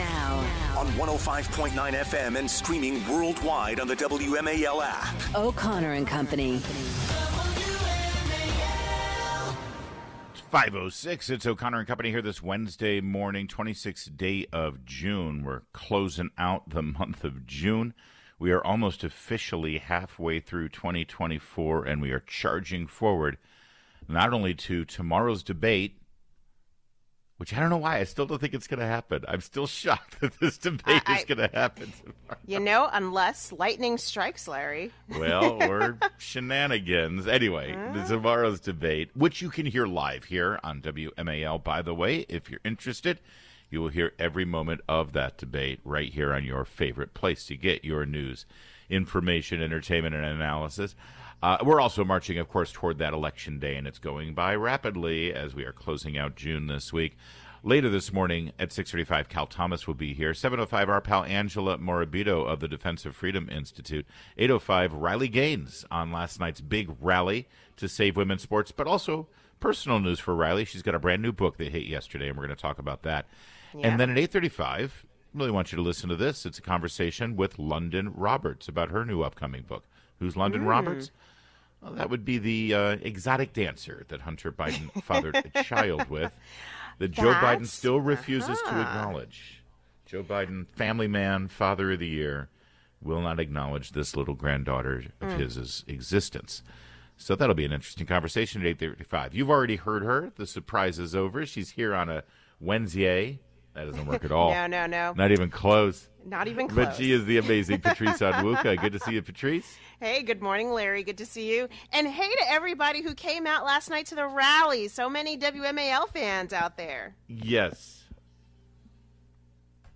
Now. On 105.9 FM and streaming worldwide on the WMAL app. O'Connor and Company. 5:06. It's O'Connor and Company here this Wednesday morning, 26th day of June. We're closing out the month of June. We are almost officially halfway through 2024, and we are charging forward not only to tomorrow's debate, which I don't know why. I still don't think it's going to happen. I'm still shocked that this debate is going to happen tomorrow. You know, unless lightning strikes, Larry. Well, or shenanigans. Anyway, tomorrow's debate, which you can hear live here on WMAL, by the way. If you're interested, you will hear every moment of that debate right here on your favorite place to get your news, information, entertainment, and analysis. We're also marching, of course, toward that election day, and it's going by rapidly as we are closing out June this week. Later this morning at 6:35, Cal Thomas will be here. 7:05, our pal Angela Morabito of the Defensive Freedom Institute. 8:05, Riley Gaines on last night's big rally to save women's sports, but also personal news for Riley. She's got a brand new book that hit yesterday, and we're going to talk about that. Yeah. And then at 8:35, I really want you to listen to this. It's a conversation with London Roberts about her new upcoming book. Who's London Roberts? Well, that would be the exotic dancer that Hunter Biden fathered a child with, that Joe Biden still refuses to acknowledge. Joe Biden, family man, father of the year, will not acknowledge this little granddaughter of his existence. So that'll be an interesting conversation at 8:35. You've already heard her. The surprise is over. She's here on a Wednesday. That doesn't work at all. No. Not even close. Not even close. But she is the amazing Patrice Onwuka. Good to see you, Patrice. Hey, good morning, Larry. Good to see you. And hey to everybody who came out last night to the rally. So many WMAL fans out there. Yes.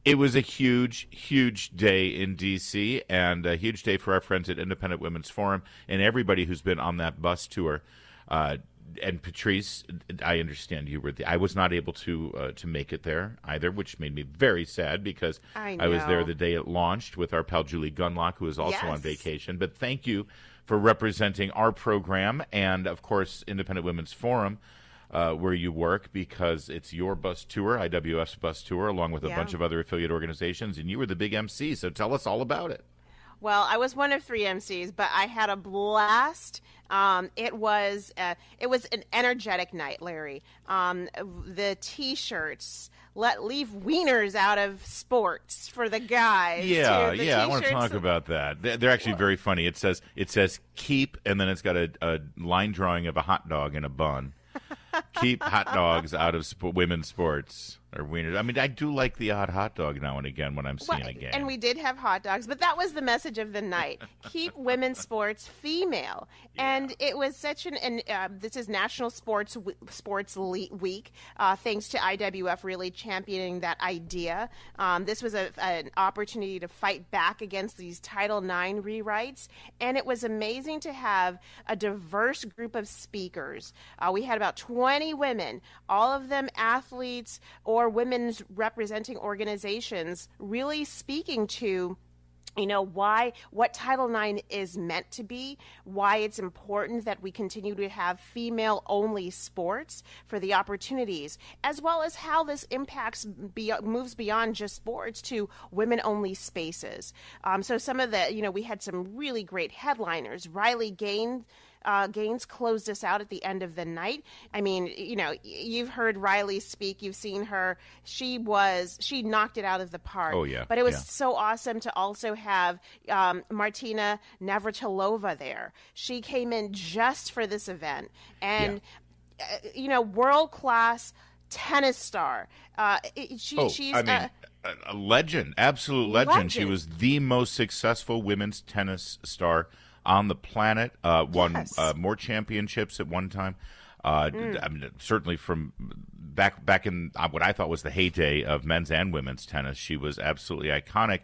It was a huge, huge day in D.C. and a huge day for our friends at Independent Women's Forum and everybody who's been on that bus tour. And Patrice, I understand you were. I was not able to make it there either, which made me very sad because I was there the day it launched with our pal Julie Gunlock, who is also on vacation. But thank you for representing our program and, of course, Independent Women's Forum, where you work, because it's your bus tour, IWF's bus tour, along with a bunch of other affiliate organizations, and you were the big MC. So tell us all about it. Well, I was one of 3 MCs, but I had a blast. It was an energetic night, Larry. The T-shirts, leave wieners out of sports for the guys. Yeah, I want to talk about that. They're actually very funny. It says keep, and then it's got a line drawing of a hot dog in a bun. Keep hot dogs out of women's sports or wieners. I mean, I do like the odd hot dog now and again when I'm seeing a game. And we did have hot dogs, but that was the message of the night. Keep women's sports female. Yeah. And it was such this is National Sports Week, thanks to IWF really championing that idea. This was an opportunity to fight back against these Title IX rewrites, and it was amazing to have a diverse group of speakers. We had about 20 women, all of them athletes or women's representing organizations, really speaking to what Title IX is meant to be, why it's important that we continue to have female-only sports for the opportunities, as well as how this moves beyond just sports to women-only spaces. So some of we had some really great headliners. Riley Gaines closed us out at the end of the night. I mean, you've heard Riley speak. You've seen her. She knocked it out of the park. Oh, yeah. But it was so awesome to also have Martina Navratilova there. She came in just for this event. And, world-class tennis star. She's a legend, absolute legend. She was the most successful women's tennis star on the planet, won more championships at one time. I mean, certainly from back in what I thought was the heyday of men's and women's tennis, she was absolutely iconic.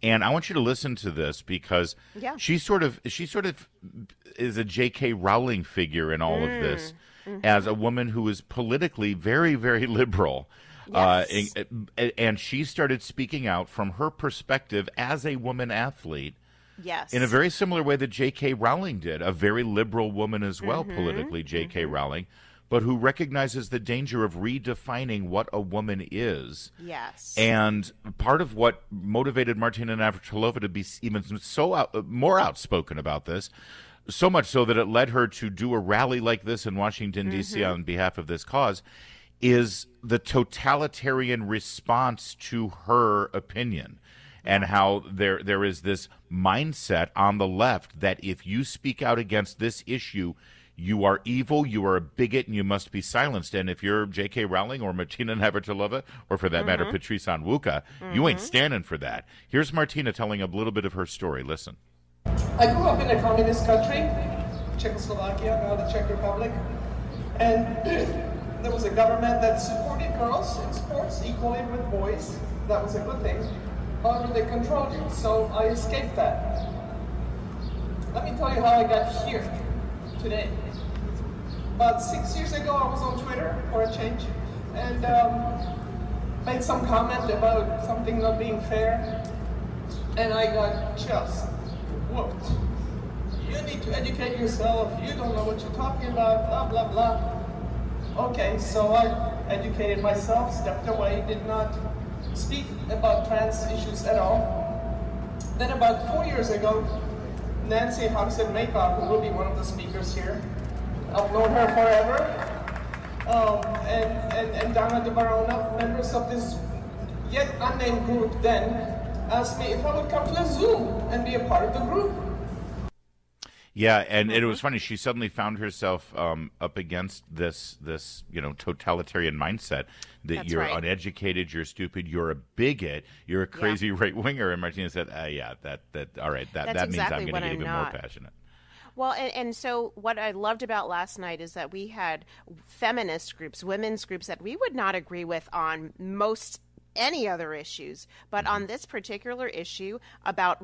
And I want you to listen to this because she sort of is a J.K. Rowling figure in all of this, as a woman who is politically very, very liberal. Yes. And she started speaking out from her perspective as a woman athlete. Yes. In a very similar way that J.K. Rowling did, a very liberal woman as well, politically, J.K. Rowling. but who recognizes the danger of redefining what a woman is. Yes. And part of what motivated Martina Navratilova to be even more outspoken about this, so much so that it led her to do a rally like this in Washington, D.C. on behalf of this cause, is the totalitarian response to her opinion. And how there is this mindset on the left that if you speak out against this issue, you are evil, you are a bigot, and you must be silenced. And if you're J.K. Rowling or Martina Navratilova, or for that matter, Patrice Onwuka, you ain't standing for that. Here's Martina telling a little bit of her story. Listen. I grew up in a communist country, Czechoslovakia, now the Czech Republic, and there was a government that supported girls in sports equally with boys. That was a good thing. However, they controlled you, so I escaped that. Let me tell you how I got here today. About 6 years ago, I was on Twitter for a change, and made some comment about something not being fair, and I got just whooped. You need to educate yourself, you don't know what you're talking about, blah, blah, blah. Okay, so I educated myself, stepped away, did not speak about trans issues at all. Then about 4 years ago, Nancy Hoxton-Maycock, who will be one of the speakers here, I've known her forever, and Donna DeBarona, members of this yet unnamed group then, asked me if I would come to a Zoom and be a part of the group. Yeah, and it was funny. She suddenly found herself up against this totalitarian mindset that That's you're right. Uneducated, you're stupid, you're a bigot, you're a crazy right winger. And Martina said, "Yeah, all right, that That's means exactly I'm going to what get I'm even not." more passionate." Well, and so what I loved about last night is that we had feminist groups, women's groups that we would not agree with on most any other issues, but on this particular issue about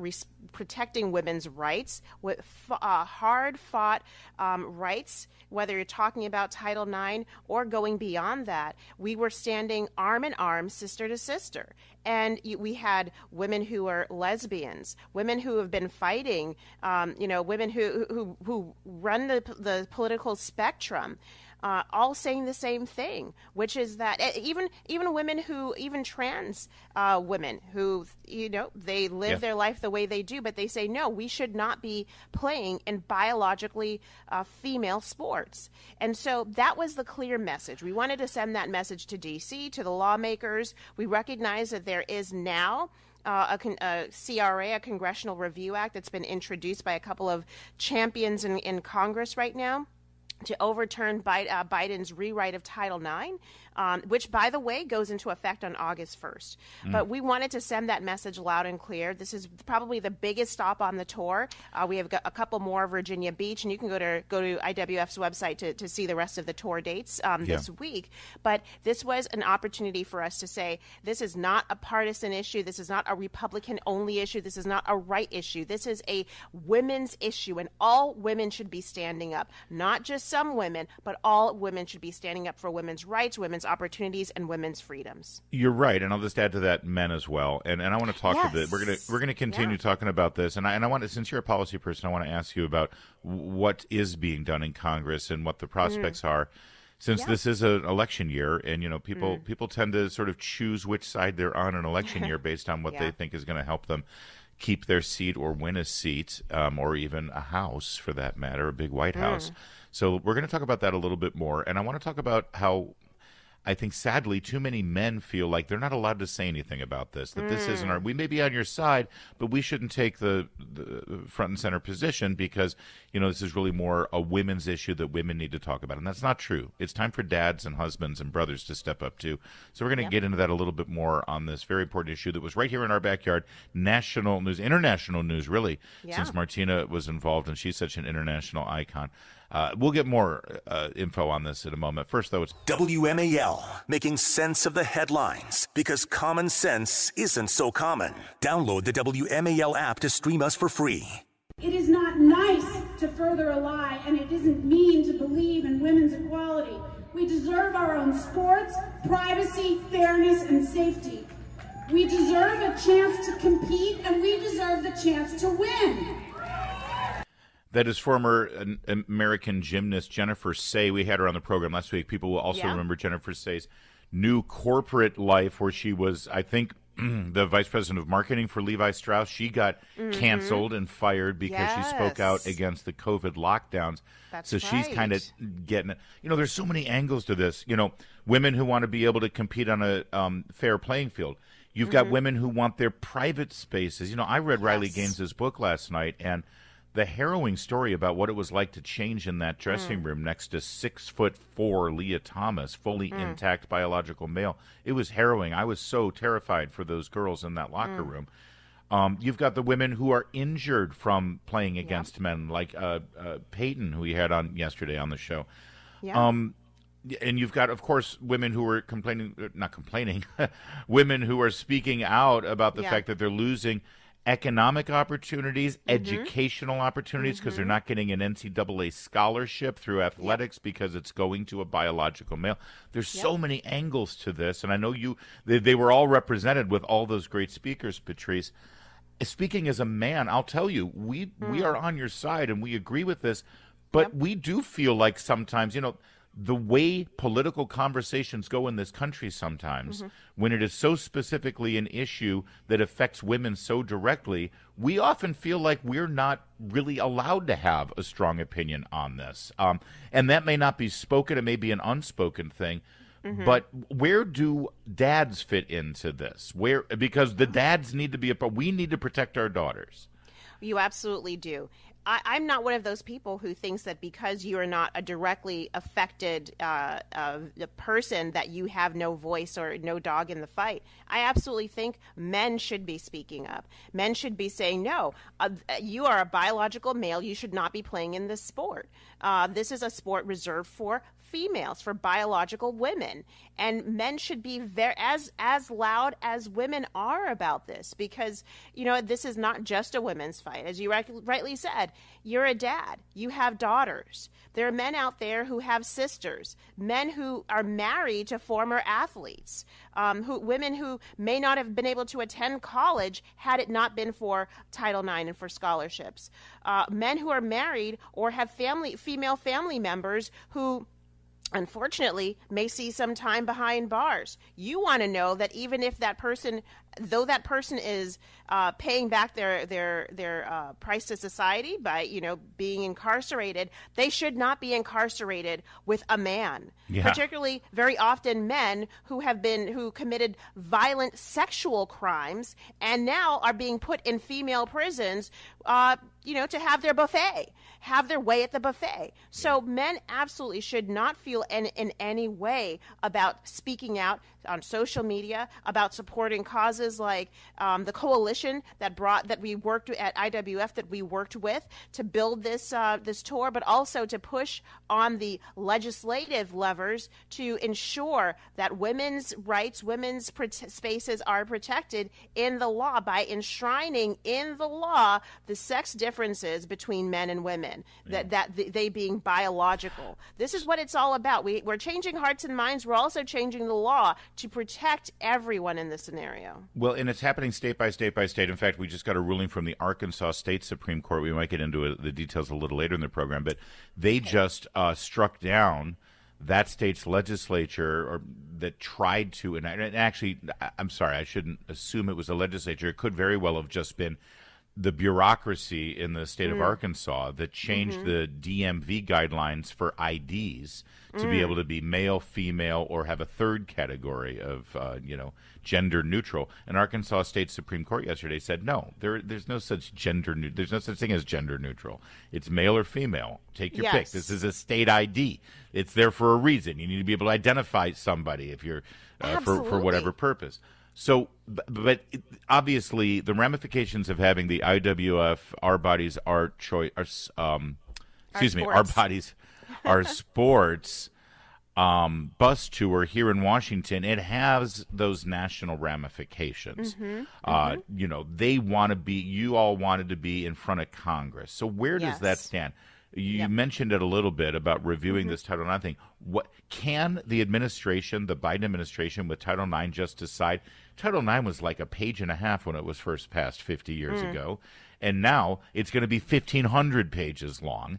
protecting women's rights, with hard-fought rights, whether you're talking about Title IX or going beyond that, we were standing arm in arm, sister to sister. And we had women who are lesbians, women who have been fighting, women who run the political spectrum. All saying the same thing, which is that even women who, even trans women who, they live their life the way they do, but they say, no, we should not be playing in biologically female sports. And so that was the clear message. We wanted to send that message to D.C., to the lawmakers. We recognize that there is now a CRA, a Congressional Review Act, that's been introduced by a couple of champions in Congress right now to overturn Biden's rewrite of Title IX, which, by the way, goes into effect on August 1st. But we wanted to send that message loud and clear. This is probably the biggest stop on the tour. We have a couple more, Virginia Beach, and you can go to IWF's website to see the rest of the tour dates this week. But this was an opportunity for us to say, this is not a partisan issue. This is not a Republican-only issue. This is not a right issue. This is a women's issue, and all women should be standing up. Not just some women, but all women should be standing up for women's rights, women's opportunities, and women's freedoms. You're right, and I'll just add to that men as well. And I want to talk a bit. We're gonna continue talking about this, and I want to, since you're a policy person, I want to ask you about what is being done in Congress and what the prospects are. Since this is an election year, and people tend to sort of choose which side they're on an election year based on what they think is going to help them keep their seat or win a seat, or even a house for that matter, a big White House. So we're going to talk about that a little bit more, and I want to talk about how I think, sadly, too many men feel like they're not allowed to say anything about this, that this isn't our, we may be on your side, but we shouldn't take the front and center position because, this is really more a women's issue that women need to talk about. And that's not true. It's time for dads and husbands and brothers to step up too. So we're going to get into that a little bit more on this very important issue that was right here in our backyard. National news, international news, really, since Martina was involved and she's such an international icon. We'll get more info on this in a moment. First, though, it's WMAL, making sense of the headlines because common sense isn't so common. Download the WMAL app to stream us for free. It is not nice to further a lie, and it isn't mean to believe in women's equality. We deserve our own sports, privacy, fairness, and safety. We deserve a chance to compete, and we deserve the chance to win. That is former American gymnast Jennifer Say. We had her on the program last week. People will also remember Jennifer Say's new corporate life, where she was, I think, the vice president of marketing for Levi Strauss. She got canceled and fired because she spoke out against the COVID lockdowns. That's so she's kind of getting it. You know, there's so many angles to this. You know, women who want to be able to compete on a fair playing field. You've got women who want their private spaces. You know, I read Riley Gaines's book last night, and the harrowing story about what it was like to change in that dressing room next to 6'4" Leah Thomas, fully intact biological male. It was harrowing. I was so terrified for those girls in that locker room. You've got the women who are injured from playing against men, like Peyton, who we had on yesterday on the show. And you've got, of course, women who are women who are speaking out about the fact that they're losing economic opportunities, educational opportunities, because they're not getting an NCAA scholarship through athletics because it's going to a biological male. There's so many angles to this, and I know they were all represented with all those great speakers, Patrice. Speaking as a man, I'll tell you, we are on your side, and we agree with this, but we do feel like sometimes, you know, the way political conversations go in this country sometimes, when it is so specifically an issue that affects women so directly, we often feel like we're not really allowed to have a strong opinion on this. And that may not be spoken, it may be an unspoken thing. But where do dads fit into this? Because the dads need to be we need to protect our daughters. You absolutely do. I'm not one of those people who thinks that because you are not a directly affected person that you have no voice or no dog in the fight. I absolutely think men should be speaking up. Men should be saying, no, you are a biological male. You should not be playing in this sport. This is a sport reserved for females, for biological women, and men should be as loud as women are about this, because you know this is not just a women's fight. As you rightly said, you're a dad, you have daughters. There are men out there who have sisters, men who are married to former athletes, women who may not have been able to attend college had it not been for Title IX and for scholarships, men who are married or have female family members who unfortunately may see some time behind bars. You want to know that even if that person, though that person is paying back their price to society by, you know, being incarcerated, they should not be incarcerated with a man. Particularly very often men who committed violent sexual crimes and now are being put in female prisons, you know, to have their way at the buffet. So men absolutely should not feel in any way about speaking out on social media, about supporting causes like the coalition that we worked at IWF, that we worked with to build this tour, but also to push on the legislative levers to ensure that women's rights, women's spaces are protected in the law by enshrining in the law the sex differences between men and women, that they being biological. This is what it's all about. We're changing hearts and minds. We're also changing the law to protect everyone in this scenario. Well, and it's happening state by state by state. In fact, we just got a ruling from the Arkansas State Supreme Court. We might get into the details a little later in the program, but they just struck down that state's legislature that tried to, and actually, I'm sorry, I shouldn't assume it was a legislature. It could very well have just been the bureaucracy in the state of Arkansas that changed the DMV guidelines for IDs to be able to be male, female, or have a third category of, gender neutral. And Arkansas State Supreme Court yesterday said, no, there's no such there's no such thing as gender neutral. It's male or female. Take your pick. This is a state ID. It's there for a reason. You need to be able to identify somebody if you're for whatever purpose. So, but obviously, the ramifications of having the IWF Our Bodies Our Choice, Our Bodies Our Sports bus tour here in Washington, it has those national ramifications. You know, you all wanted to be in front of Congress. So where does that stand? You mentioned it a little bit about reviewing this Title IX thing. What can the administration, the Biden administration, with Title IX just decide? Title IX was like a page and a half when it was first passed 50 years ago, and now it's going to be 1,500 pages long.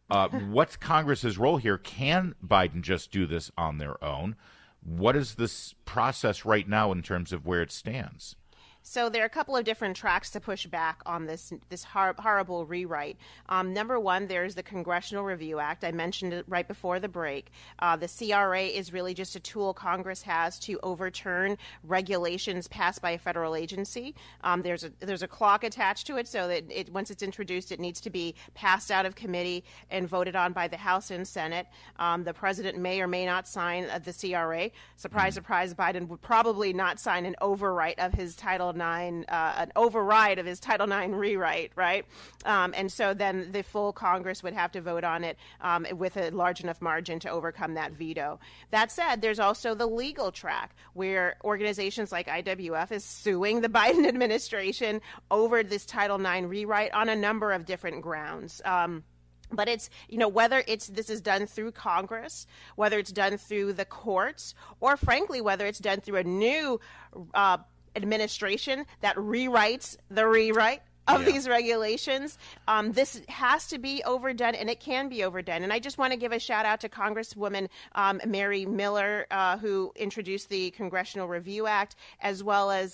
What's Congress's role here? Can Biden just do this on their own? What is this process right now in terms of where it stands? So there are a couple of different tracks to push back on this horrible rewrite. Number one, there's the Congressional Review Act. I mentioned it right before the break. The CRA is really just a tool Congress has to overturn regulations passed by a federal agency. There's a clock attached to it, so that once it's introduced, it needs to be passed out of committee and voted on by the House and Senate. The president may or may not sign the CRA. Surprise, surprise, Biden would probably not sign an overwrite of his Title IX, an override of his Title IX rewrite, right? And so then the full Congress would have to vote on it with a large enough margin to overcome that veto. That said, there's also the legal track where organizations like IWF is suing the Biden administration over this Title IX rewrite on a number of different grounds. But it's, whether this is done through Congress, whether it's done through the courts, or frankly, whether it's done through a new administration that rewrites the rewrite of these regulations. This has to be overdone, and it can be overdone. And I just want to give a shout out to Congresswoman Mary Miller, who introduced the Congressional Review Act, as well as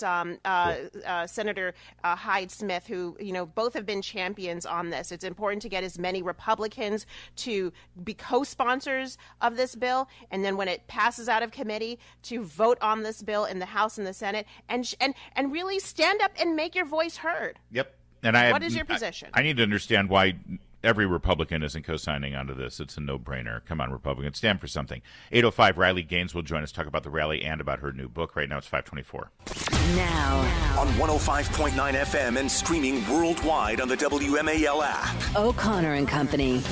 Senator Hyde Smith, who, both have been champions on this. It's important to get as many Republicans to be co-sponsors of this bill, and then when it passes out of committee, to vote on this bill in the House and the Senate, and really stand up and make your voice heard. Yep. What is your position? I need to understand why every Republican isn't co-signing onto this. It's a no-brainer. Come on, Republicans, stand for something. 8:05, Riley Gaines will join us, talk about the rally and about her new book. Right now, it's 5:24. Now. On 105.9 FM and streaming worldwide on the WMAL app. O'Connor and Company. It's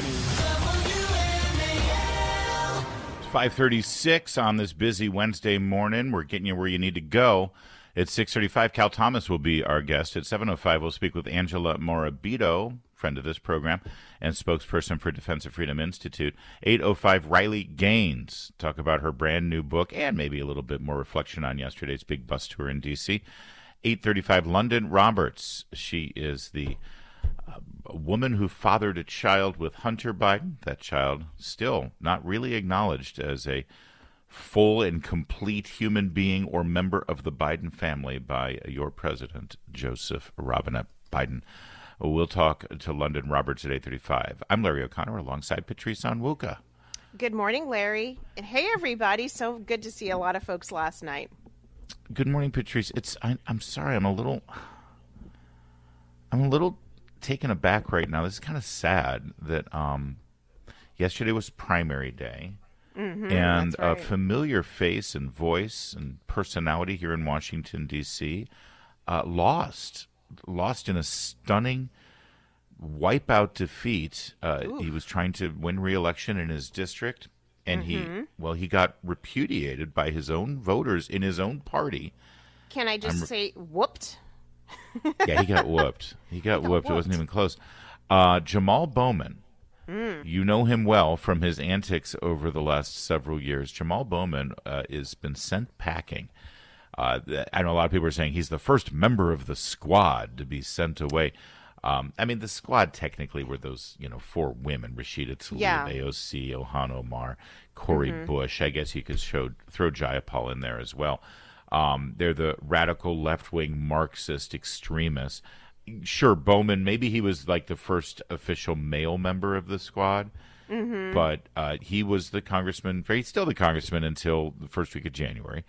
5:36 on this busy Wednesday morning. We're getting you where you need to go. At 6:35, Cal Thomas will be our guest. At 7:05, we'll speak with Angela Morabito, friend of this program, and spokesperson for Defense of Freedom Institute. 8:05, Riley Gaines, talk about her brand new book and maybe a little bit more reflection on yesterday's big bus tour in D.C. 8:35, London Roberts. She is the woman who fathered a child with Hunter Biden. That child still not really acknowledged as a full and complete human being or member of the Biden family by your president, Joseph Robinette Biden. We'll talk to London Roberts at 8:35. I'm Larry O'Connor alongside Patrice Onwuka. Good morning, Larry. And hey, everybody. So good to see a lot of folks last night. Good morning, Patrice. I'm sorry. I'm a little taken aback right now. This is kind of sad that yesterday was primary day. And a familiar face and voice and personality here in Washington, D.C., lost in a stunning wipeout defeat. He was trying to win re-election in his district, and he got repudiated by his own voters in his own party. Can I just say whooped? Yeah, he got whooped. He got whooped. It wasn't even close. Jamaal Bowman. You know him well from his antics over the last several years. Jamaal Bowman has been sent packing. I know a lot of people are saying he's the first member of the squad to be sent away. I mean, the squad technically were those, four women: Rashida Tlaib, AOC, Ilhan Omar, Cori Bush. I guess you could throw Jayapal in there as well. They're the radical left-wing Marxist extremists. Sure, Bowman, maybe he was like the first official male member of the squad, but he was the congressman, he's still the congressman until the first week of January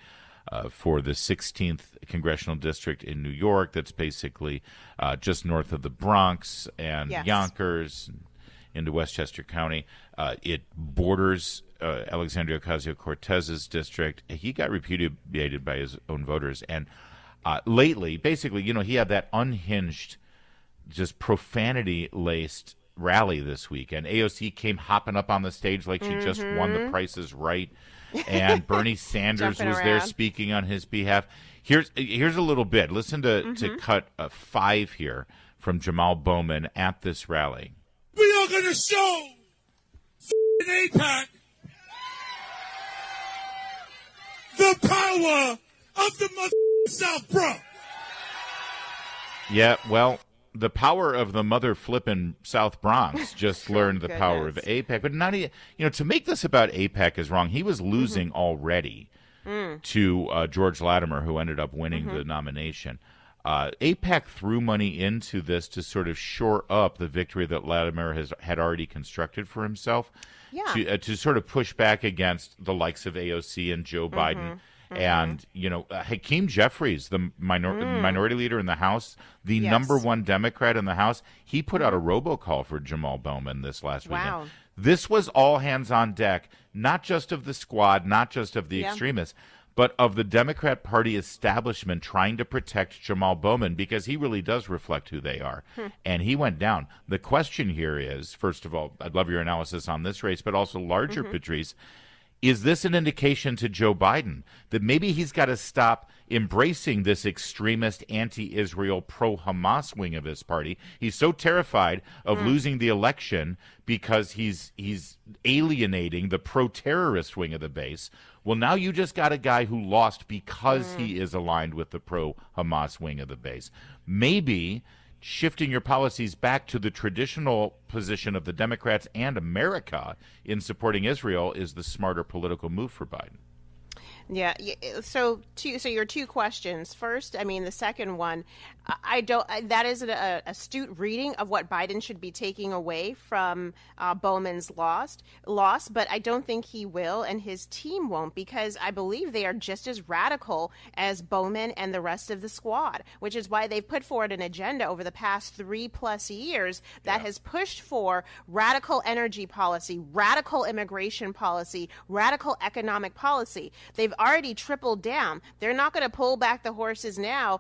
for the 16th Congressional District in New York. That's basically just north of the Bronx and Yonkers into Westchester County. It borders Alexandria Ocasio-Cortez's district. He got repudiated by his own voters, and lately, basically, he had that unhinged, just profanity-laced rally this week. And AOC came hopping up on the stage like she just won the Price is Right. And Bernie Sanders was there speaking on his behalf. Here's a little bit. Listen to cut 5 here from Jamaal Bowman at this rally. We are are going to show in AIPAC the power of the South Bronx. Yeah, well, the power of the mother flippin' South Bronx just learned the power of AIPAC. But not, to make this about AIPAC is wrong. He was losing already to George Latimer, who ended up winning the nomination. AIPAC threw money into this to sort of shore up the victory that Latimer had already constructed for himself, to sort of push back against the likes of AOC and Joe Biden. And, Hakeem Jeffries, the minority leader in the House, the number one Democrat in the House, he put out a robocall for Jamaal Bowman this last weekend. This was all hands on deck, not just of the squad, not just of the extremists, but of the Democrat Party establishment trying to protect Jamaal Bowman, because he really does reflect who they are. And he went down. The question here is, first of all, I'd love your analysis on this race, but also larger, Patrice, is this an indication to Joe Biden that maybe he's got to stop embracing this extremist anti-Israel pro-Hamas wing of his party? He's so terrified of losing the election because he's alienating the pro-terrorist wing of the base. Well, now you just got a guy who lost because he is aligned with the pro-Hamas wing of the base. Maybe shifting your policies back to the traditional position of the Democrats and America in supporting Israel is the smarter political move for Biden. Yeah. So your two questions. First, the second one, that is an astute reading of what Biden should be taking away from Bowman's loss, but I don't think he will, and his team won't, because I believe they are just as radical as Bowman and the rest of the squad, which is why they've put forward an agenda over the past 3+ years that has pushed for radical energy policy, radical immigration policy, radical economic policy. They've already tripled down. They're not going to pull back the horses now,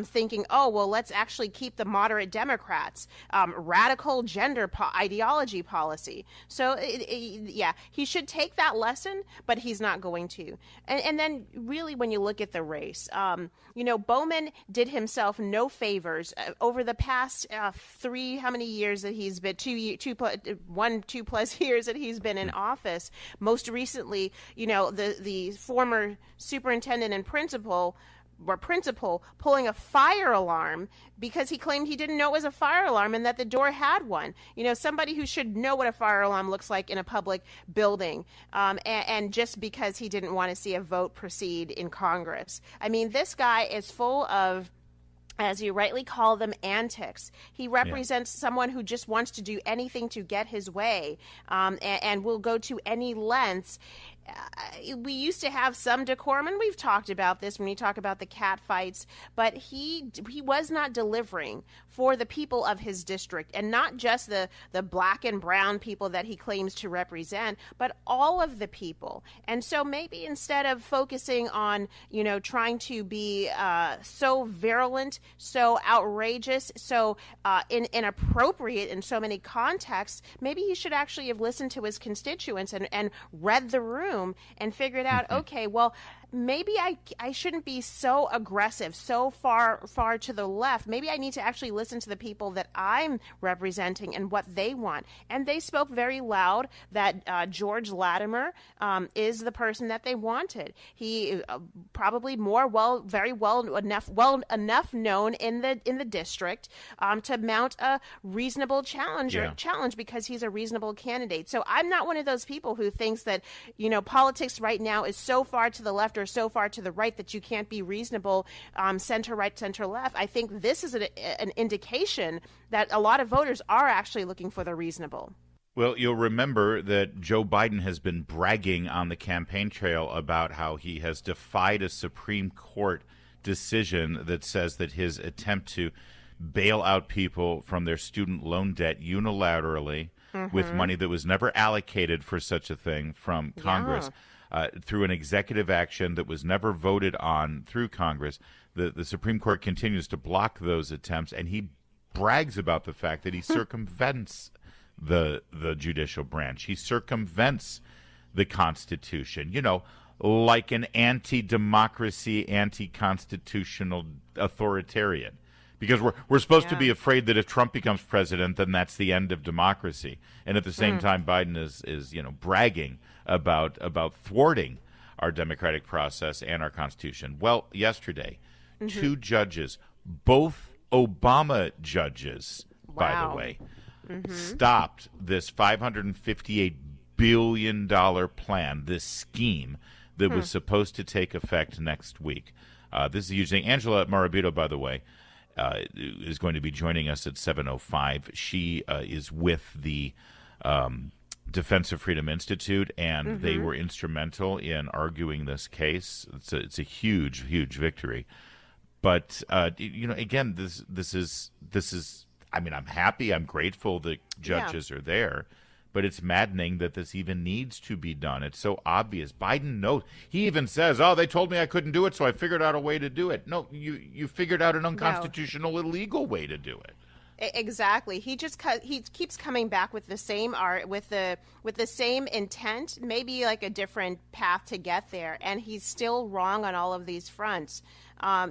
thinking, oh, well, let's actually keep the moderate Democrats. Radical gender ideology policy. So, he should take that lesson, but he's not going to. And then really when you look at the race, Bowman did himself no favors over the past how many years that he's been, 2+ years that he's been in office. Most recently, the former superintendent and principal pulling a fire alarm because he claimed he didn't know it was a fire alarm and that the door had one. Somebody who should know what a fire alarm looks like in a public building, and just because he didn't want to see a vote proceed in Congress. This guy is full of, as you rightly call them, antics. He represents someone who just wants to do anything to get his way, and will go to any lengths. We used to have some decorum, and we've talked about this when we talk about the cat fights, but he was not delivering for the people of his district, and not just the black and brown people that he claims to represent, but all of the people. And so maybe instead of focusing on, trying to be so virulent, so outrageous, so inappropriate in so many contexts, maybe he should actually have listened to his constituents and read the room and figured out, okay, well, maybe I shouldn't be so aggressive, so far to the left. Maybe I need to actually listen to the people that I'm representing and what they want. And they spoke very loud that George Latimer is the person that they wanted. He probably very well enough known in the district to mount a reasonable challenge because he's a reasonable candidate. So I'm not one of those people who thinks that politics right now is so far to the left or so far to the right that you can't be reasonable, center right, center left. I think this is an indication that a lot of voters are actually looking for the reasonable. Well, you'll remember that Joe Biden has been bragging on the campaign trail about how he has defied a Supreme Court decision that says that his attempt to bail out people from their student loan debt unilaterally with money that was never allocated for such a thing from Congress, through an executive action that was never voted on through Congress, the Supreme Court continues to block those attempts, and he brags about the fact that he circumvents the judicial branch. He circumvents the Constitution, like an anti-democracy, anti-constitutional authoritarian, because we're supposed to be afraid that if Trump becomes president, then that's the end of democracy. And at the same time, Biden is bragging about thwarting our democratic process and our Constitution. Well, yesterday, two judges, both Obama judges, by the way, stopped this $558 billion plan, this scheme that was supposed to take effect next week. This is using Angela Marabito, by the way, is going to be joining us at 7:05. She is with the Defense of Freedom Institute, and they were instrumental in arguing this case. It's a huge, huge victory. But again, this is. I mean, I'm happy, I'm grateful that judges are there, but it's maddening that this even needs to be done. It's so obvious. Biden knows. He even says, "Oh, they told me I couldn't do it, so I figured out a way to do it." No, you figured out an unconstitutional, illegal way to do it. Exactly. He keeps coming back with the same art, with the same intent, maybe like a different path to get there, and he's still wrong on all of these fronts.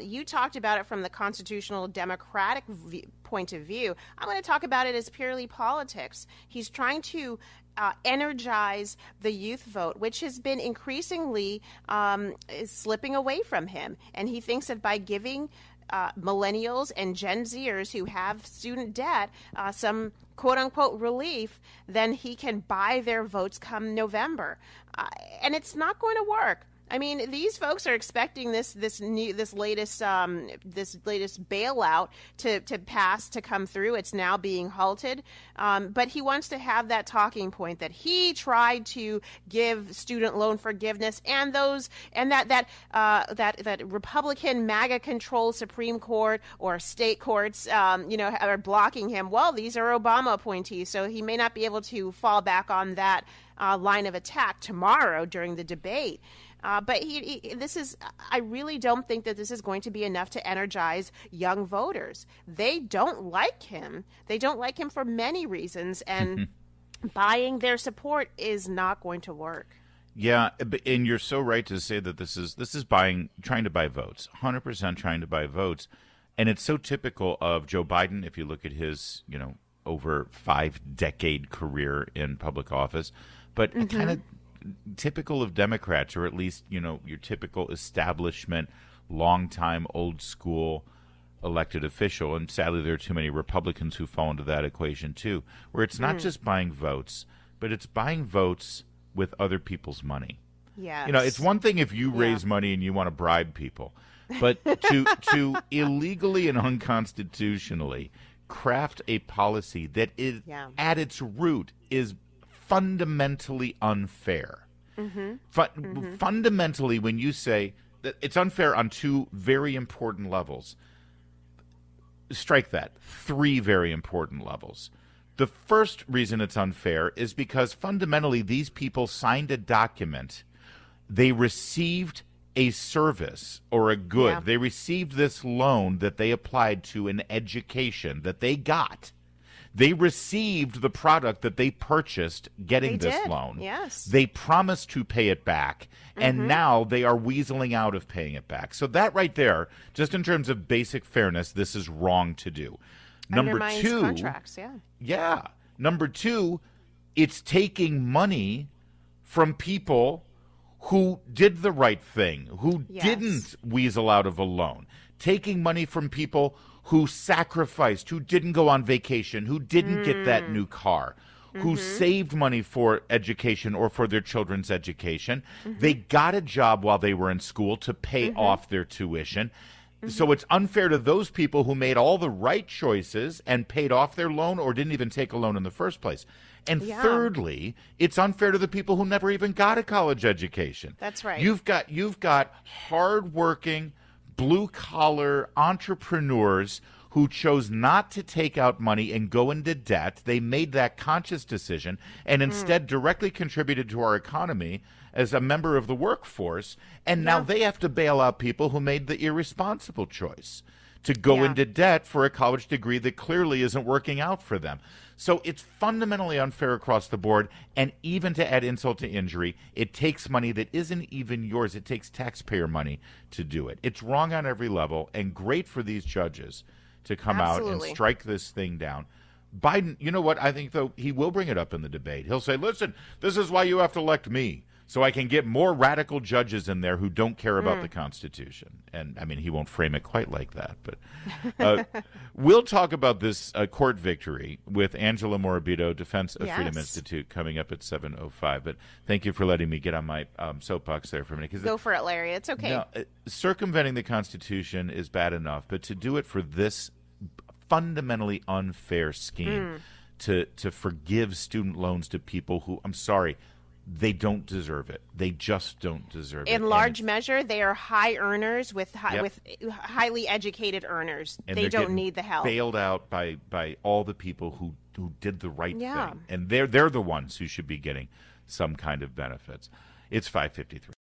You talked about it from the constitutional democratic point of view. I'm going to talk about it as purely politics. He's trying to energize the youth vote, which has been increasingly slipping away from him, and he thinks that by giving millennials and Gen Zers who have student debt some quote-unquote relief, then he can buy their votes come November. And it's not going to work. I mean, these folks are expecting this latest bailout to pass, to come through. It's now being halted, but he wants to have that talking point that he tried to give student loan forgiveness, and that Republican MAGA-controlled Supreme Court or state courts, are blocking him. Well, these are Obama appointees, so he may not be able to fall back on that line of attack tomorrow during the debate. But I really don't think that this is going to be enough to energize young voters. They don't like him. They don't like him for many reasons, and buying their support is not going to work. Yeah, and you're so right to say that this is trying to buy votes, 100% trying to buy votes. And it's so typical of Joe Biden, if you look at his, over 5-decade career in public office, but kind of typical of Democrats, or at least, your typical establishment, long-time, old-school elected official. And sadly, there are too many Republicans who fall into that equation, too, where it's not just buying votes, but it's buying votes with other people's money. Yes. It's one thing if you raise money and you want to bribe people, but to illegally and unconstitutionally craft a policy that is at its root is fundamentally unfair. Fundamentally, when you say that it's unfair on two very important levels, strike that, 3 very important levels. The first reason it's unfair is because fundamentally these people signed a document. They received a service or a good. Yeah. They received this loan that they applied to, an education that they got. They received the product that they purchased getting this loan. Yes. They promised to pay it back, and now they are weaseling out of paying it back. So that right there, just in terms of basic fairness, this is wrong to do. Undermines Number 2, contracts, yeah. Number 2, it's taking money from people who did the right thing, who didn't weasel out of a loan. Taking money from people who sacrificed, who didn't go on vacation, who didn't get that new car, who saved money for education or for their children's education. They got a job while they were in school to pay off their tuition. So it's unfair to those people who made all the right choices and paid off their loan or didn't even take a loan in the first place. And thirdly, it's unfair to the people who never even got a college education. That's right. You've got hardworking, blue-collar entrepreneurs who chose not to take out money and go into debt. They made that conscious decision and instead directly contributed to our economy as a member of the workforce. And now they have to bail out people who made the irresponsible choice to go into debt for a college degree that clearly isn't working out for them. So it's fundamentally unfair across the board. And even to add insult to injury, it takes money that isn't even yours. It takes taxpayer money to do it. It's wrong on every level, and great for these judges to come out Absolutely. and strike this thing down. Biden, you know what? I think, though, he will bring it up in the debate. He'll say, listen, this is why you have to elect me, so I can get more radical judges in there who don't care about the Constitution. And, I mean, he won't frame it quite like that. But we'll talk about this court victory with Angela Morabito, Defense of Freedom Institute, coming up at 7:05. But thank you for letting me get on my soapbox there for a minute. Go for it, Larry. It's okay. Now, circumventing the Constitution is bad enough, but to do it for this fundamentally unfair scheme to forgive student loans to people who, I'm sorry, they don't deserve it. They just don't deserve it. In large measure, they are high earners with highly educated earners. And they don't getting need the help. Bailed out by all the people who did the right Yeah. thing, and they're the ones who should be getting some kind of benefits. It's 5:53.